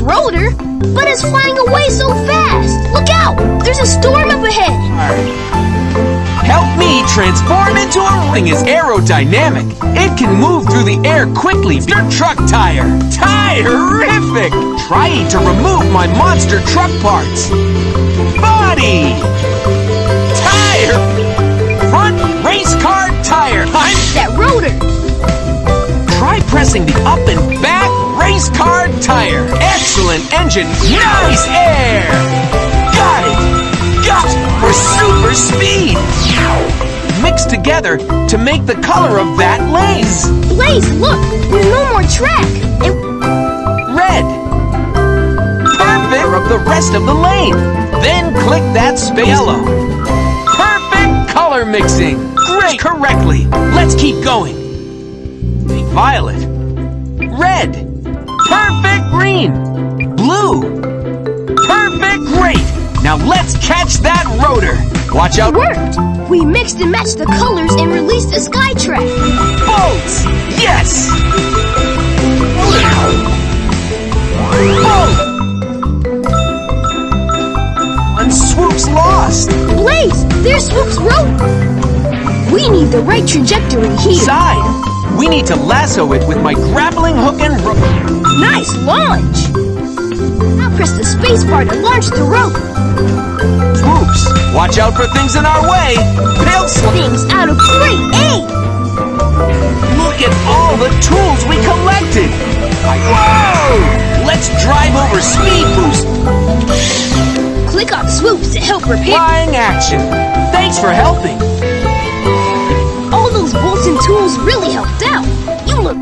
rotor, but it's flying away so fast. Look out! There's a storm up ahead. Help me transform into a ring is aerodynamic. It can move through the air quickly. Your truck tire. Tire-rific! Try to remove my monster truck parts. Body! Tire! Front race car tire. I'm That rotor. Try pressing the up and back race car tire. Excellent engine. Nice air. Got it. Got for super speed. Mixed together to make the color of that lane. Blaze, look! There's no more track. And Red. Perfect of the rest of the lane. Then click that space. Yellow. Perfect color mixing. Great. Correctly. Let's keep going. Violet. Red. Perfect green. Blue. Perfect great. Now let's catch that rotor. Watch out. it worked. We mixed and matched the colors and released a sky track. Bolts. Yes. Bolt. And Swoop's lost. Blaze, there's Swoop's rotor. We need the right trajectory here. Side. We need to lasso it with my grappling hook and rope. Nice launch. Now press the space bar to launch the rope. Swoops. Watch out for things in our way. They'll Things out of great aim. Look at all the tools we collected. Whoa! Let's drive over speed boost. Click on Swoops to help repair. Flying action. Thanks for helping. All those bolts and tools really helped out. You look